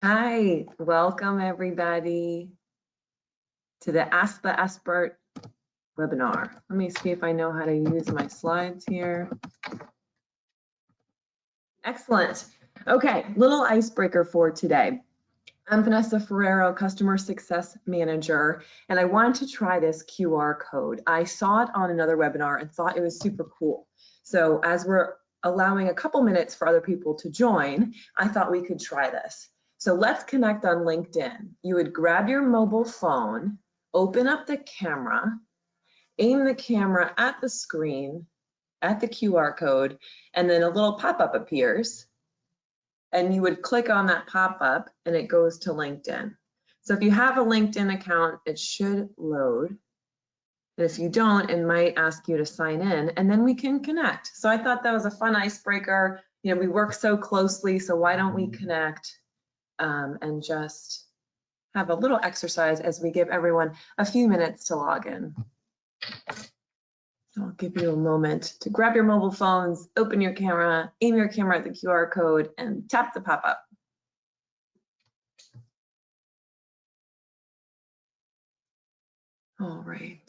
Hi, welcome everybody to the Ask the Expert webinar. Let me see if I know how to use my slides here. Excellent. Okay, little icebreaker for today. I'm Vanessa Ferrero, Customer Success Manager, and I wanted to try this QR code. I saw it on another webinar and thought it was super cool. So as we're allowing a couple minutes for other people to join, I thought we could try this. So let's connect on LinkedIn. You would grab your mobile phone, open up the camera, aim the camera at the screen, at the QR code, and then a little pop-up appears. And you would click on that pop-up and it goes to LinkedIn. So if you have a LinkedIn account, it should load. And if you don't, it might ask you to sign in and then we can connect. So I thought that was a fun icebreaker. You know, we work so closely, so why don't we connect and just have a little exercise as we give everyone a few minutes to log in. I'll give you a moment to grab your mobile phones, open your camera, aim your camera at the QR code, and tap the pop-up. All right.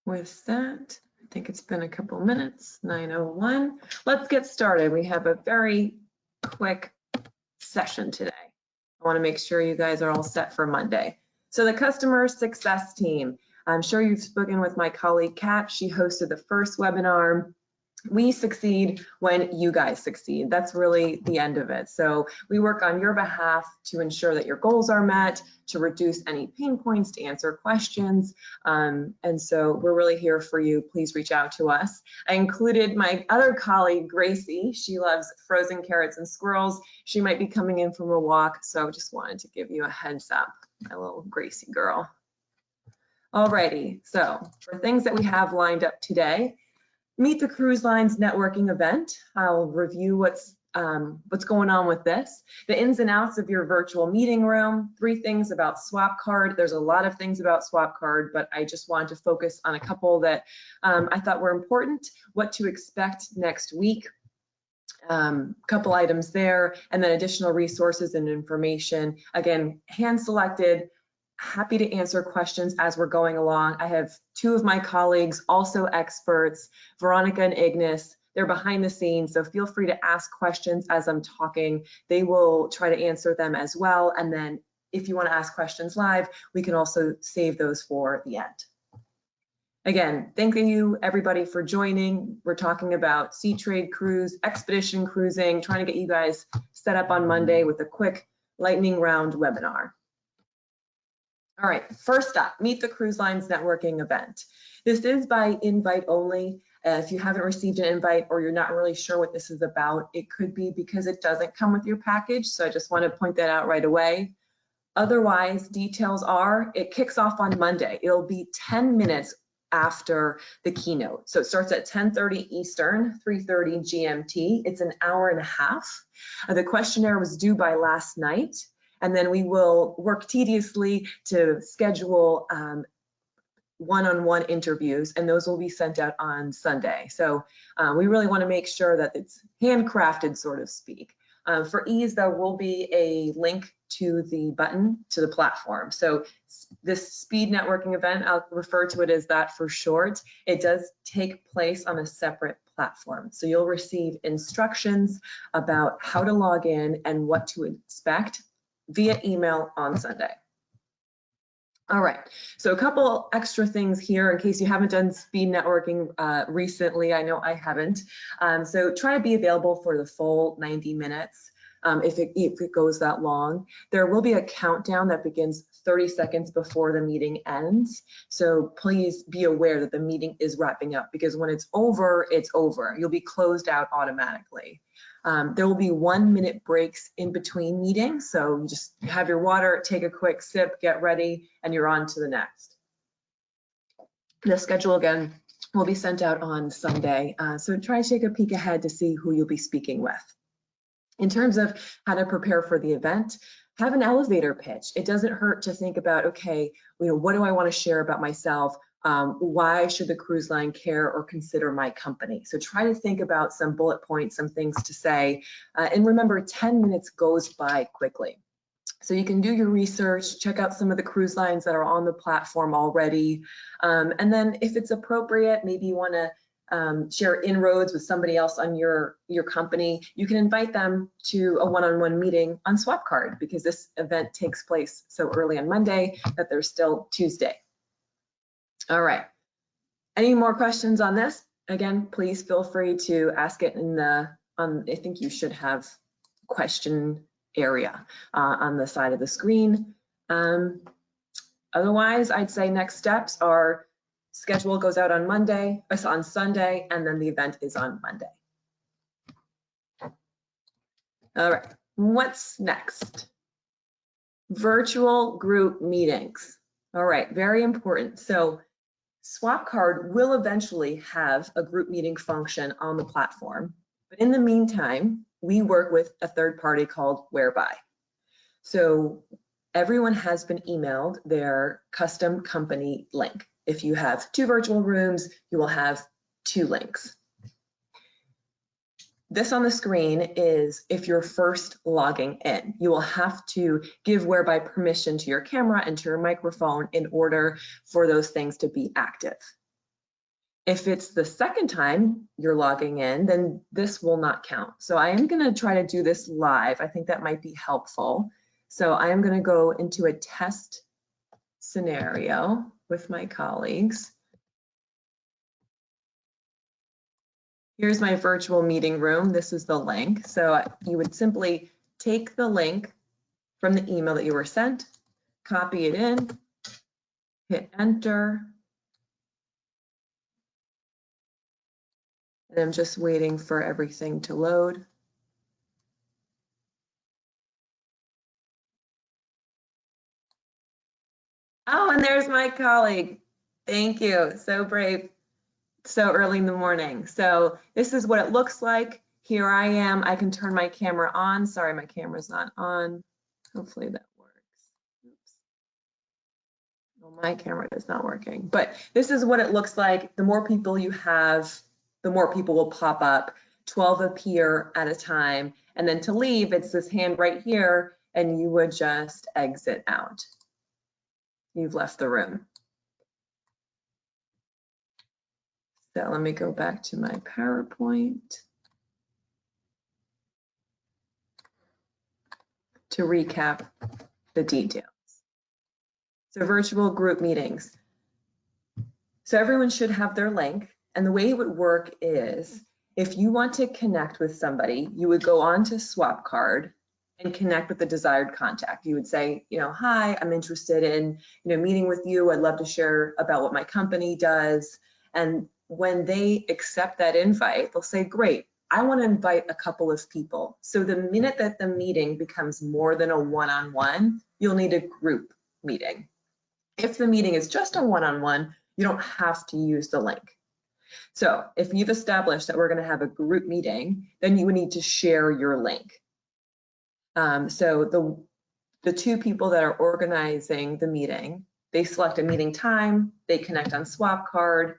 With that, I think it's been a couple minutes, 9:01. Let's get started. We have a very quick session today. I want to make sure you guys are all set for Monday. So the customer success team, I'm sure you've spoken with my colleague Kat. She hosted the first webinar. We succeed when you guys succeed. That's really the end of it. So we work on your behalf to ensure that your goals are met, to reduce any pain points, to answer questions. And so we're really here for you. Please reach out to us. I included my other colleague, Gracie. She loves frozen carrots and squirrels. She might be coming in from a walk. So I just wanted to give you a heads up, my little Gracie girl. Alrighty, so for things that we have lined up today, Meet the Cruise Lines networking event. I'll review what's going on with this. The ins and outs of your virtual meeting room. 3 things about SwapCard. There's a lot of things about SwapCard, but I just wanted to focus on a couple that I thought were important. What to expect next week. Couple items there, and then additional resources and information. Again, hand-selected. Happy to answer questions as we're going along. I have 2 of my colleagues, also experts, Veronica and Ignis. They're behind the scenes, so feel free to ask questions as I'm talking. They will try to answer them as well. And then if you want to ask questions live, we can also save those for the end. Again, thank you everybody for joining. We're talking about Seatrade cruise, expedition cruising, trying to get you guys set up on Monday with a quick lightning round webinar. All right, first up, Meet the Cruise Lines networking event. This is by invite only. If you haven't received an invite or you're not really sure what this is about, it could be because it doesn't come with your package. So I just want to point that out right away. Otherwise, details are, it kicks off on Monday. It'll be 10 minutes after the keynote. So it starts at 10:30 Eastern, 3:30 GMT. It's an hour and a half. The questionnaire was due by last night. And then we will work tediously to schedule one-on-one interviews, and those will be sent out on Sunday. So we really want to make sure that it's handcrafted, so to speak. For ease, there will be a link to the button to the platform. So this speed networking event, I'll refer to it as that for short. It does take place on a separate platform. So you'll receive instructions about how to log in and what to expect via email on Sunday. All right, so a couple extra things here in case you haven't done speed networking recently. I know I haven't. So try to be available for the full 90 minutes if it goes that long. There will be a countdown that begins 30 seconds before the meeting ends. So please be aware that the meeting is wrapping up because when it's over, it's over. You'll be closed out automatically. There will be 1-minute breaks in between meetings. So you just have your water, take a quick sip, get ready, and you're on to the next. The schedule again will be sent out on Sunday. So try to take a peek ahead to see who you'll be speaking with. In terms of how to prepare for the event, have an elevator pitch. It doesn't hurt to think about, okay, what do I want to share about myself? Why should the cruise line care or consider my company? So try to think about some bullet points, some things to say. And remember, 10 minutes goes by quickly. So you can do your research, check out some of the cruise lines that are on the platform already. And then if it's appropriate, maybe you want to share inroads with somebody else on your company, you can invite them to a one-on-one meeting on SwapCard, because this event takes place so early on Monday that there's still Tuesday. All right. Any more questions on this? Again, please feel free to ask it in the, I think you should have question area on the side of the screen. Otherwise, I'd say next steps are schedule goes out on Sunday, and then the event is on Monday. All right, what's next? Virtual group meetings. All right, very important. So SwapCard will eventually have a group meeting function on the platform, but in the meantime, we work with a third party called Whereby. So everyone has been emailed their custom company link. If you have 2 virtual rooms, you will have 2 links. This on the screen is if you're first logging in. You will have to give Whereby permission to your camera and to your microphone in order for those things to be active. If it's the second time you're logging in, then this will not count. So I am going to try to do this live. I think that might be helpful. So I am going to go into a test scenario with my colleagues. Here's my virtual meeting room. This is the link. So you would simply take the link from the email that you were sent, copy it in, hit enter. And I'm just waiting for everything to load. Oh, and there's my colleague. Thank you, so brave, so early in the morning. So this is what it looks like. Here I am, I can turn my camera on. Sorry, my camera's not on. Hopefully that works. Oops. Well, my camera is not working, but this is what it looks like. The more people you have, the more people will pop up. 12 appear at a time. And then to leave, it's this hand right here, and you would just exit out. You've left the room. So let me go back to my PowerPoint to recap the details. So virtual group meetings. So everyone should have their link, and the way it would work is if you want to connect with somebody, you would go on to SwapCard and connect with the desired contact. You would say, hi, I'm interested in, meeting with you. I'd love to share about what my company does. And when they accept that invite, they'll say, great, I want to invite a couple of people. So the minute that the meeting becomes more than a one-on-one, you'll need a group meeting. If the meeting is just a one-on-one, you don't have to use the link. So if you've established that we're going to have a group meeting, then you would need to share your link. So the 2 people that are organizing the meeting, they select a meeting time, they connect on SwapCard,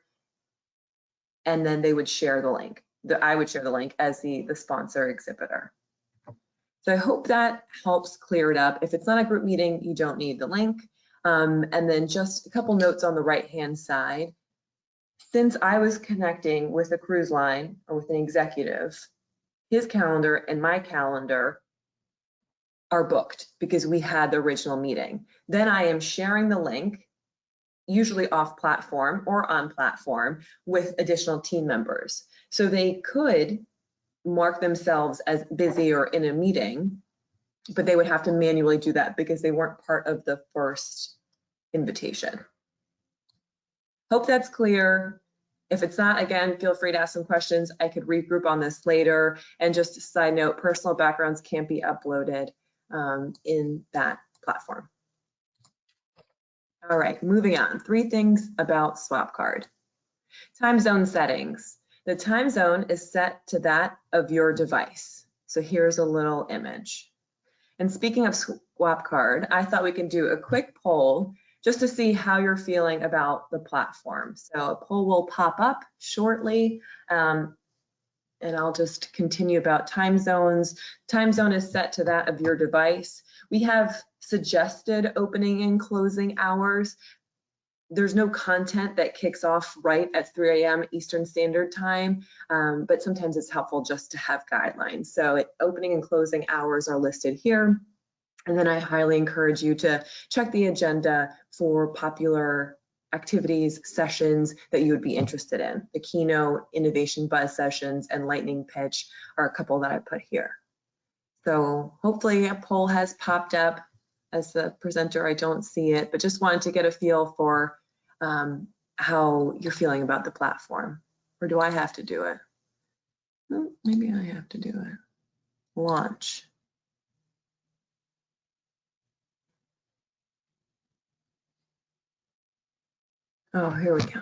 and then they would share the link. I would share the link as the sponsor exhibitor. So I hope that helps clear it up. If it's not a group meeting, you don't need the link. And then just a couple notes on the right-hand side. Since I was connecting with a cruise line or with an executive, his calendar and my calendar are booked because we had the original meeting. Then I am sharing the link, usually off platform or on platform, with additional team members. So they could mark themselves as busy or in a meeting, but they would have to manually do that because they weren't part of the first invitation. Hope that's clear. If it's not, again, feel free to ask some questions. I could regroup on this later. And just a side note, personal backgrounds can't be uploaded in that platform. All right, moving on. 3 things about SwapCard. Time zone settings. The time zone is set to that of your device. So here's a little image. And speaking of SwapCard, I thought we could do a quick poll just to see how you're feeling about the platform. So a poll will pop up shortly. And I'll just continue about time zones. Time zone is set to that of your device. We have suggested opening and closing hours. There's no content that kicks off right at 3 a.m. Eastern Standard Time, but sometimes it's helpful just to have guidelines. So opening and closing hours are listed here. And then I highly encourage you to check the agenda for popular activities, sessions that you would be interested in. The keynote, innovation buzz sessions, and lightning pitch are a couple that I put here. So hopefully a poll has popped up. As the presenter, I don't see it, but just wanted to get a feel for how you're feeling about the platform. Or do I have to do it? Oh, maybe I have to do it. Launch. Oh, here we go.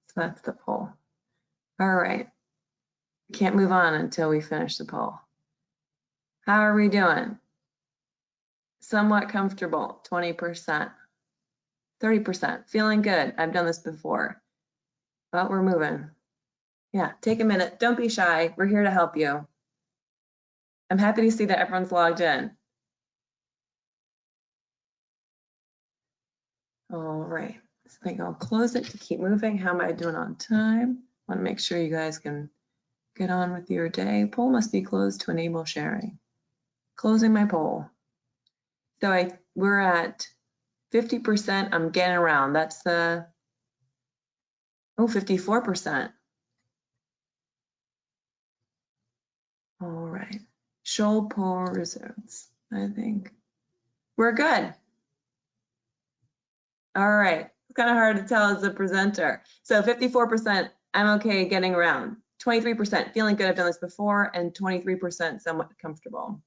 So that's the poll. All right. Can't move on until we finish the poll. How are we doing? Somewhat comfortable, 20%. 30%, feeling good. I've done this before, but we're moving. Yeah, take a minute. Don't be shy. We're here to help you. I'm happy to see that everyone's logged in. All right. I think I'll close it to keep moving. How am I doing on time? I want to make sure you guys can get on with your day. Poll must be closed to enable sharing. Closing my poll. So we're at 50%. I'm getting around. That's the 54%. All right. Show poll results. I think we're good. All right. It's kind of hard to tell as a presenter. So 54%, I'm okay getting around. 23% feeling good, I've done this before, and 23% somewhat comfortable.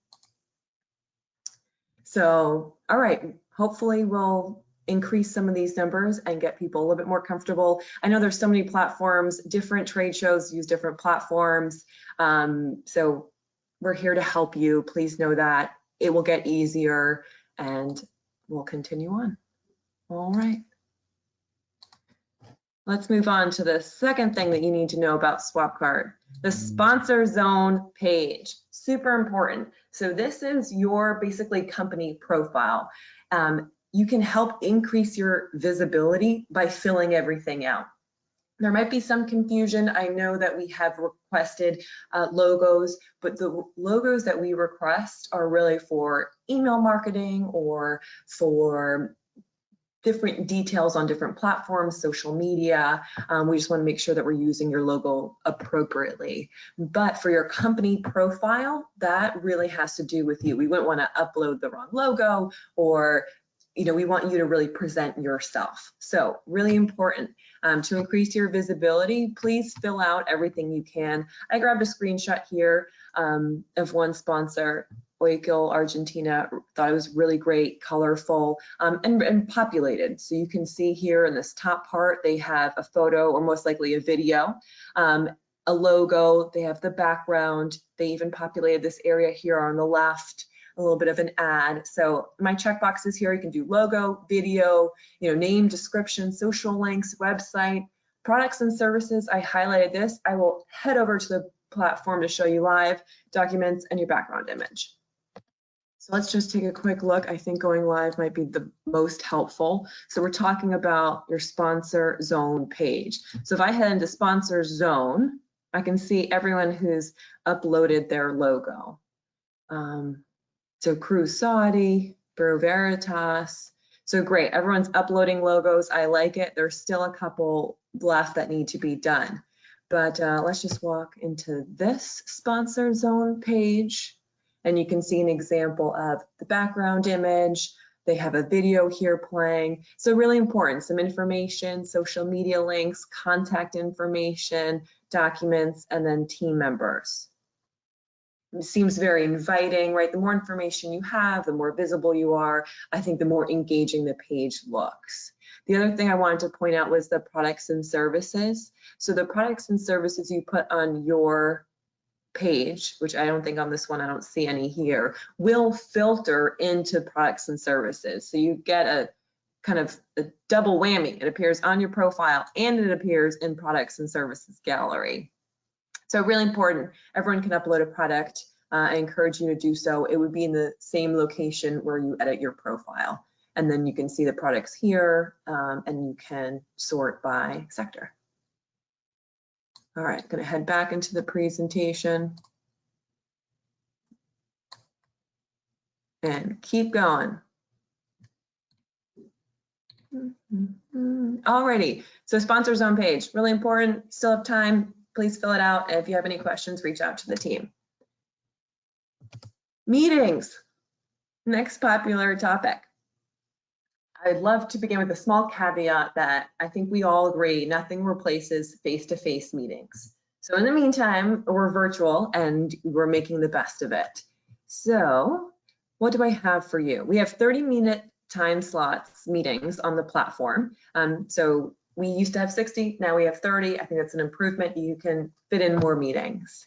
So, all right, hopefully we'll increase some of these numbers and get people a little bit more comfortable. I know there's so many platforms, different trade shows use different platforms. So we're here to help you. Please know that it will get easier and we'll continue on. All right. Let's move on to the second thing that you need to know about SwapCard, the sponsor zone page. Super important. So this is your basically company profile. You can help increase your visibility by filling everything out. There might be some confusion. I know that we have requested logos, but the logos that we request are really for email marketing or for different details on different platforms, social media. We just want to make sure that we're using your logo appropriately. But for your company profile, that really has to do with you. We wouldn't want to upload the wrong logo, or we want you to really present yourself. So really important to increase your visibility, please fill out everything you can. I grabbed a screenshot here of one sponsor, Oikil, Argentina. Thought it was really great, colorful, and populated. So you can see here in this top part, they have a photo or most likely a video, a logo, they have the background, they even populated this area here on the left, a little bit of an ad. So my checkboxes here, you can do logo, video, name, description, social links, website, products and services. I highlighted this. I will head over to the platform to show you live, documents, and your background image. So let's just take a quick look. I think going live might be the most helpful. So we're talking about your sponsor zone page. So if I head into sponsor zone, I can see everyone who's uploaded their logo. So Cruz Saudi, Bureau Veritas. So great, everyone's uploading logos. I like it. There's still a couple left that need to be done. But let's just walk into this sponsor zone page. And you can see an example of the background image. They have a video here playing. So really important, some information, social media links, contact information, documents, and then team members. It seems very inviting, right? The more information you have, the more visible you are. I think the more engaging the page looks. The other thing I wanted to point out was the products and services. So the products and services you put on your page, which I don't think on this one, I don't see any here, will filter into products and services. So you get a kind of a double whammy. It appears on your profile and it appears in products and services gallery. So really important, everyone can upload a product. I encourage you to do so. It would be in the same location where you edit your profile. And then you can see the products here, and you can sort by sector. All right, gonna head back into the presentation and keep going. Alrighty, so sponsor zone page, really important, still have time, please fill it out. And if you have any questions, reach out to the team. Meetings, next popular topic. I'd love to begin with a small caveat that I think we all agree nothing replaces face-to-face meetings. So in the meantime, we're virtual and we're making the best of it. So what do I have for you? We have 30-minute time slots meetings on the platform. So we used to have 60, now we have 30. I think that's an improvement. You can fit in more meetings.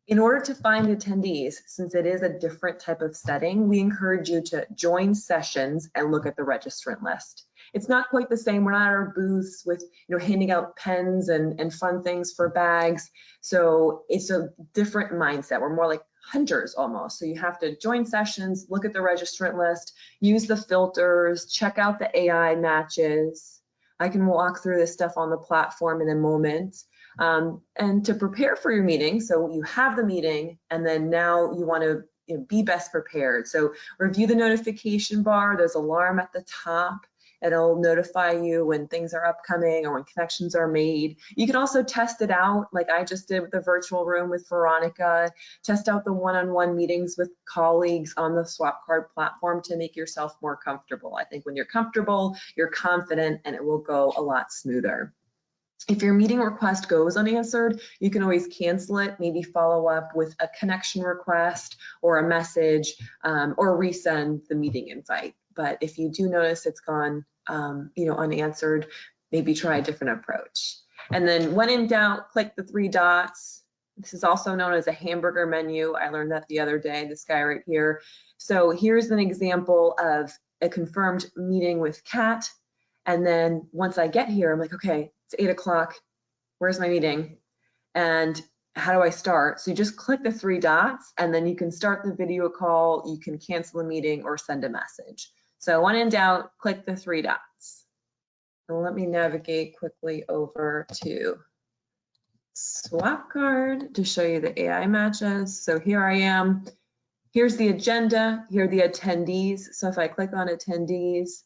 In order to find attendees, since it is a different type of setting, we encourage you to join sessions and look at the registrant list. It's not quite the same. We're not at our booths with, handing out pens and fun things for bags. So it's a different mindset. We're more like hunters almost. So you have to join sessions, look at the registrant list, use the filters, check out the AI matches. I can walk through this stuff on the platform in a moment. And to prepare for your meeting, so you have the meeting and then now you want to be best prepared. So review the notification bar, there's an alarm at the top. It'll notify you when things are upcoming or when connections are made. You can also test it out like I just did with the virtual room with Veronica, test out the one-on-one meetings with colleagues on the SwapCard platform to make yourself more comfortable. I think when you're comfortable, you're confident and it will go a lot smoother. If your meeting request goes unanswered, you can always cancel it, maybe follow up with a connection request or a message or resend the meeting invite. But if you do notice it's gone unanswered, maybe try a different approach. And then when in doubt, click the 3 dots. This is also known as a hamburger menu. I learned that the other day, this guy right here. So here's an example of a confirmed meeting with Kat. And then once I get here, I'm like, okay, it's 8 o'clock, where's my meeting? And how do I start? So you just click the 3 dots and then you can start the video call, you can cancel a meeting or send a message. So when in doubt, click the 3 dots. And let me navigate quickly over to SwapCard to show you the AI matches. So here I am. Here's the agenda, here are the attendees. So if I click on attendees,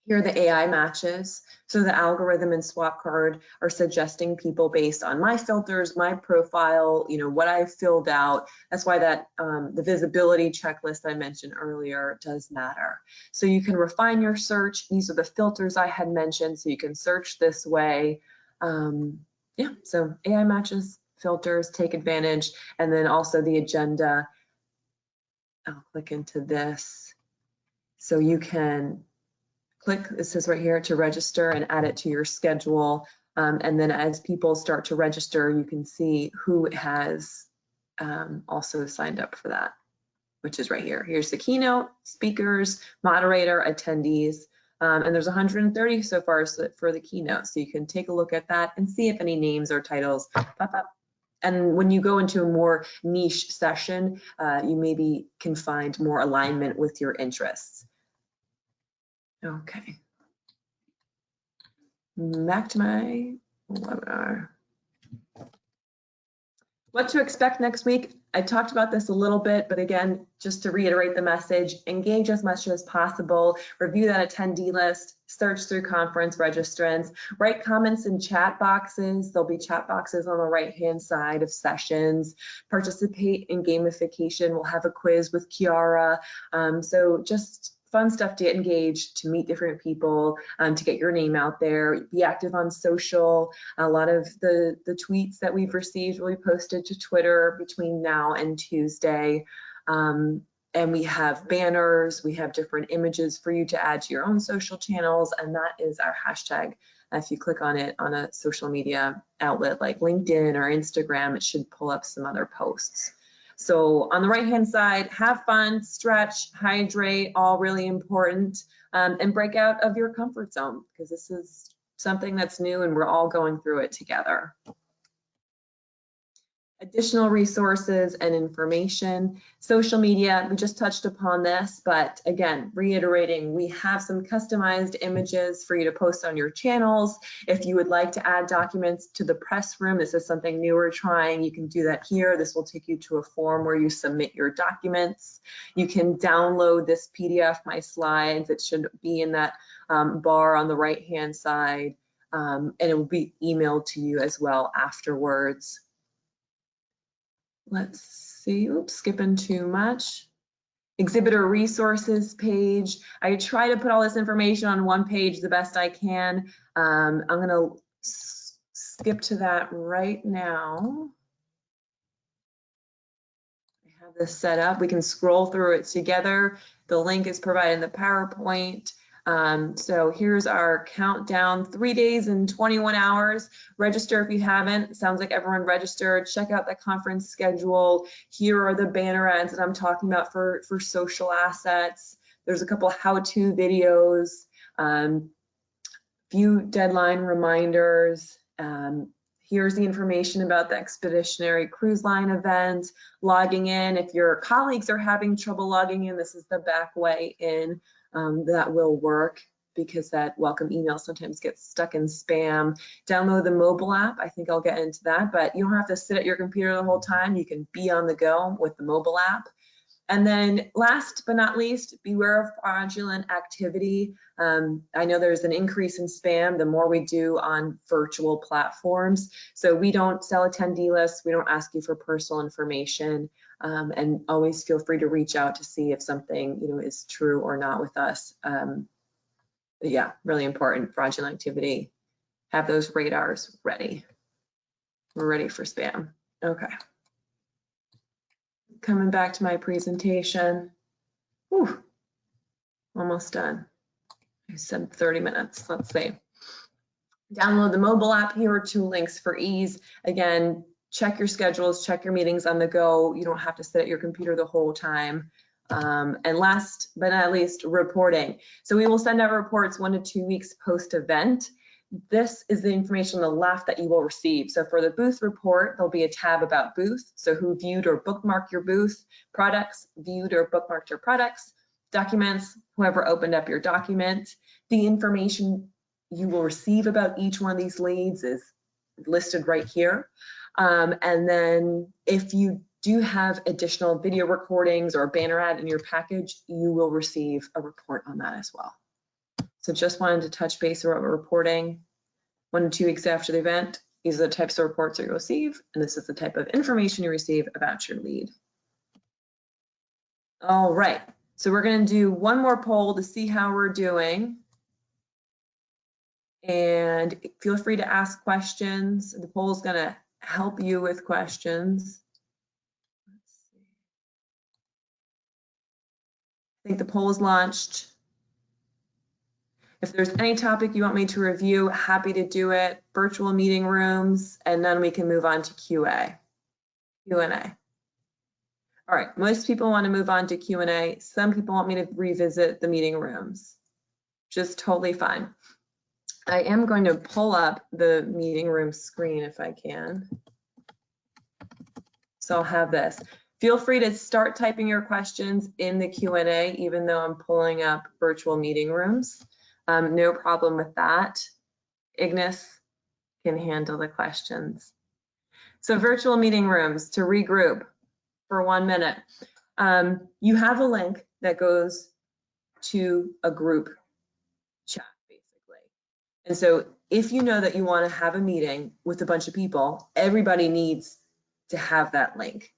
here are the AI matches. So the algorithm in SwapCard are suggesting people based on my filters, my profile, what I filled out. That's why that the visibility checklist I mentioned earlier does matter. So you can refine your search. These are the filters I had mentioned, so you can search this way. So AI matches, filters, take advantage, and then also the agenda. I'll click into this. So you can click, it says right here to register and add it to your schedule. And then as people start to register, you can see who has also signed up for that, which is right here. Here's the keynote, speakers, moderator, attendees, and there's 130 so far for the keynote. So you can take a look at that and see if any names or titles pop up. And when you go into a more niche session, you maybe can find more alignment with your interests. Okay, back to my webinar. What to expect next week? I talked about this a little bit, but again, just to reiterate the message, engage as much as possible, review that attendee list, search through conference registrants, write comments in chat boxes. There'll be chat boxes on the right-hand side of sessions. Participate in gamification. We'll have a quiz with Kiara. So just fun stuff to get engaged, to meet different people, to get your name out there, be active on social. A lot of the tweets that we've received will be posted to Twitter between now and Tuesday. And we have banners, we have different images for you to add to your own social channels, and that is our hashtag. If you click on it on a social media outlet like LinkedIn or Instagram, it should pull up some other posts. So on the right-hand side, have fun, stretch, hydrate, all really important, and break out of your comfort zone, because this is something that's new and we're all going through it together. Additional resources and information. Social media, we just touched upon this, but again, reiterating, we have some customized images for you to post on your channels. If you would like to add documents to the press room, this is something new we're trying, you can do that here. This will take you to a form where you submit your documents. You can download this PDF, my slides. It should be in that bar on the right-hand side, and it will be emailed to you as well afterwards. Let's see, oops, skipping too much. Exhibitor Resources page. I try to put all this information on one page the best I can. I'm gonna skip to that right now. I have this set up. We can scroll through it together. The link is provided in the PowerPoint. So here's our countdown, 3 days and 21 hours. Register if you haven't. Sounds like everyone registered. Check out the conference schedule. Here are the banner ads that I'm talking about for social assets. There's a couple how-to videos, few deadline reminders. Here's the information about the Expeditionary Cruise Line event, logging in. If your colleagues are having trouble logging in, this is the back way in. That will work, because that welcome email sometimes gets stuck in spam. Download the mobile app. I think I'll get into that, but you don't have to sit at your computer the whole time. You can be on the go with the mobile app. And then last but not least, beware of fraudulent activity. I know there's an increase in spam the more we do on virtual platforms. So we don't sell attendee lists. We don't ask you for personal information. And always feel free to reach out to see if something is true or not with us. Yeah, really important, fraudulent activity. Have those radars ready. We're ready for spam. Okay. Coming back to my presentation. Whew, almost done. I said 30 minutes, let's see. Download the mobile app. Here are 2 links for ease. Again, check your schedules, check your meetings on the go. You don't have to sit at your computer the whole time. And last but not least, reporting. So we will send out reports 1 to 2 weeks post-event. This is the information on the left that you will receive. So for the booth report, there'll be a tab about booth. So who viewed or bookmarked your booth, products, viewed or bookmarked your products, documents, whoever opened up your document. The information you will receive about each one of these leads is listed right here. And then if you do have additional video recordings or a banner ad in your package, you will receive a report on that as well. So just wanted to touch base about reporting. 1 to 2 weeks after the event, these are the types of reports that you receive, and this is the type of information you receive about your lead. All right, so we're going to do one more poll to see how we're doing. And feel free to ask questions. The poll is going to help you with questions. Let's see. I think the poll is launched. If there's any topic you want me to review, happy to do it. Virtual meeting rooms, and then we can move on to Q&A. All right, most people want to move on to Q&A. Some people want me to revisit the meeting rooms. Just totally fine. I am going to pull up the meeting room screen if I can. So I'll have this. Feel free to start typing your questions in the Q&A, even though I'm pulling up virtual meeting rooms. No problem with that. Ignis can handle the questions. So virtual meeting rooms, to regroup for 1 minute. You have a link that goes to a group chat, basically. And so if you know that you want to have a meeting with a bunch of people, everybody needs to have that link.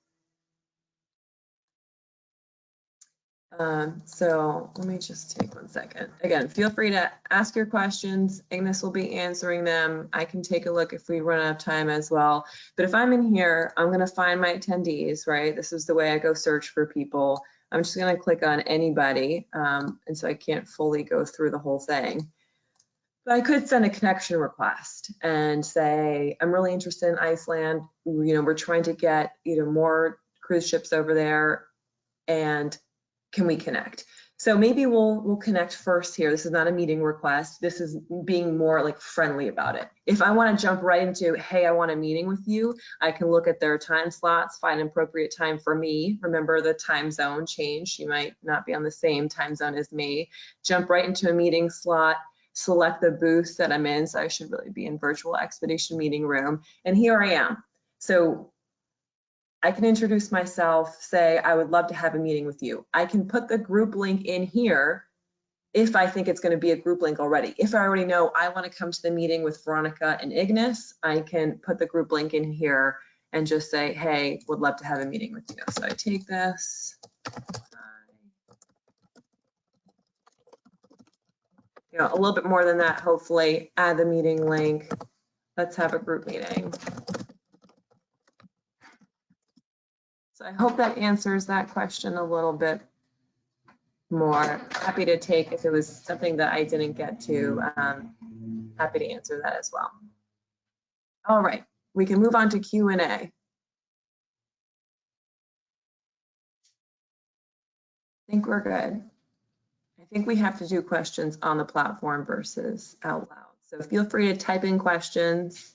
So let me just take 1 second. Again, feel free to ask your questions. Ignis will be answering them. I can take a look if we run out of time as well. But if I'm in here, I'm going to find my attendees, right? This is the way I go search for people. I'm just going to click on anybody. And so I can't fully go through the whole thing. But I could send a connection request and say, I'm really interested in Iceland. We're trying to get more cruise ships over there, and can we connect? So maybe we'll connect first here. This is not a meeting request. This is being more like friendly about it. If I want to jump right into, hey, I want a meeting with you, I can look at their time slots, find an appropriate time for me. Remember the time zone change. You might not be on the same time zone as me. Jump right into a meeting slot, select the booth that I'm in. So I should really be in virtual expedition meeting room. And here I am. So I can introduce myself, say, I would love to have a meeting with you. I can put the group link in here if I think it's going to be a group link already. If I already know I want to come to the meeting with Veronica and Ignis, I can put the group link in here and just say, hey, would love to have a meeting with you. So I take this. You know, a little bit more than that, hopefully. Add the meeting link. Let's have a group meeting. So I hope that answers that question a little bit more. Happy to take if it was something that I didn't get to. Happy to answer that as well. All right, we can move on to Q&A. I think we're good. I think we have to do questions on the platform versus out loud. So feel free to type in questions.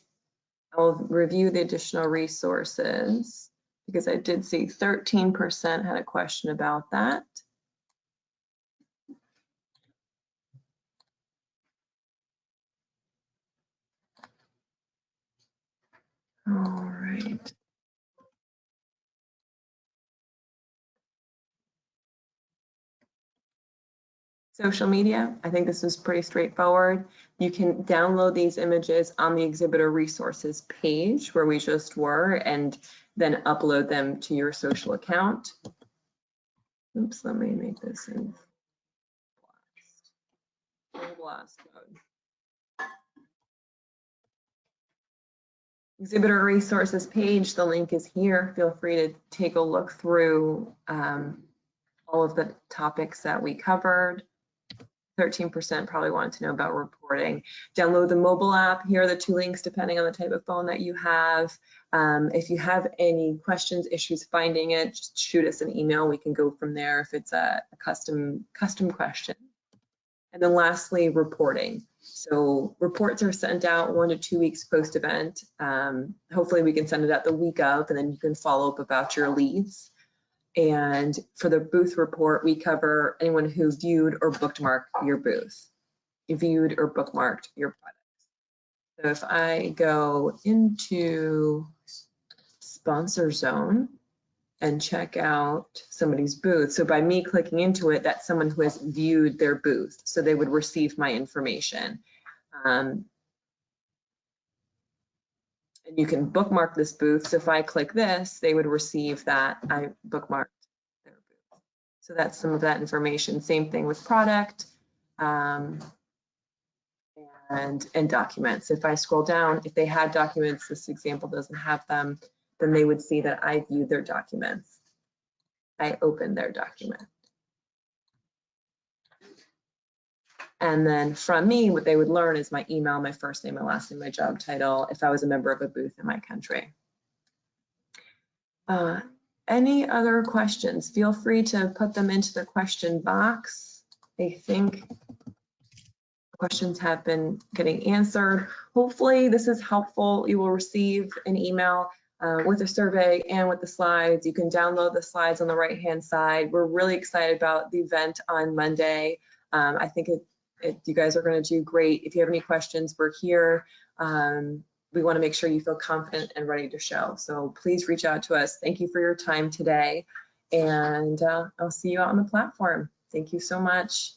I'll review the additional resources because I did see 13% had a question about that. All right. Social media, I think this is pretty straightforward. You can download these images on the Exhibitor Resources page where we just were, and then upload them to your social account. Oops, let me make this in blast mode. Exhibitor Resources page, the link is here. Feel free to take a look through all of the topics that we covered. 13% probably wanted to know about reporting. Download the mobile app. Here are the 2 links depending on the type of phone that you have. If you have any questions, issues finding it, just shoot us an email. We can go from there if it's a custom question. And then lastly, reporting. So reports are sent out 1 to 2 weeks post-event. Hopefully we can send it out the week of, and then you can follow up about your leads. And for the booth report, we cover anyone who viewed or bookmarked your booth. You viewed or bookmarked your products. So if I go into sponsor zone and check out somebody's booth, so by me clicking into it, that's someone who has viewed their booth, so they would receive my information. And you can bookmark this booth. So if I click this, they would receive that I bookmarked their booth. So that's some of that information. Same thing with product and documents. If I scroll down, if they had documents, this example doesn't have them, then they would see that I viewed their documents. I opened their document. And then from me, what they would learn is my email, my first name, my last name, my job title, if I was a member of a booth in my country. Any other questions? Feel free to put them into the question box. I think questions have been getting answered. Hopefully this is helpful. You will receive an email with a survey and with the slides. You can download the slides on the right-hand side. We're really excited about the event on Monday. I think you guys are going to do great. If you have any questions, we're here. We want to make sure you feel confident and ready to show. So please reach out to us. Thank you for your time today. And I'll see you out on the platform. Thank you so much.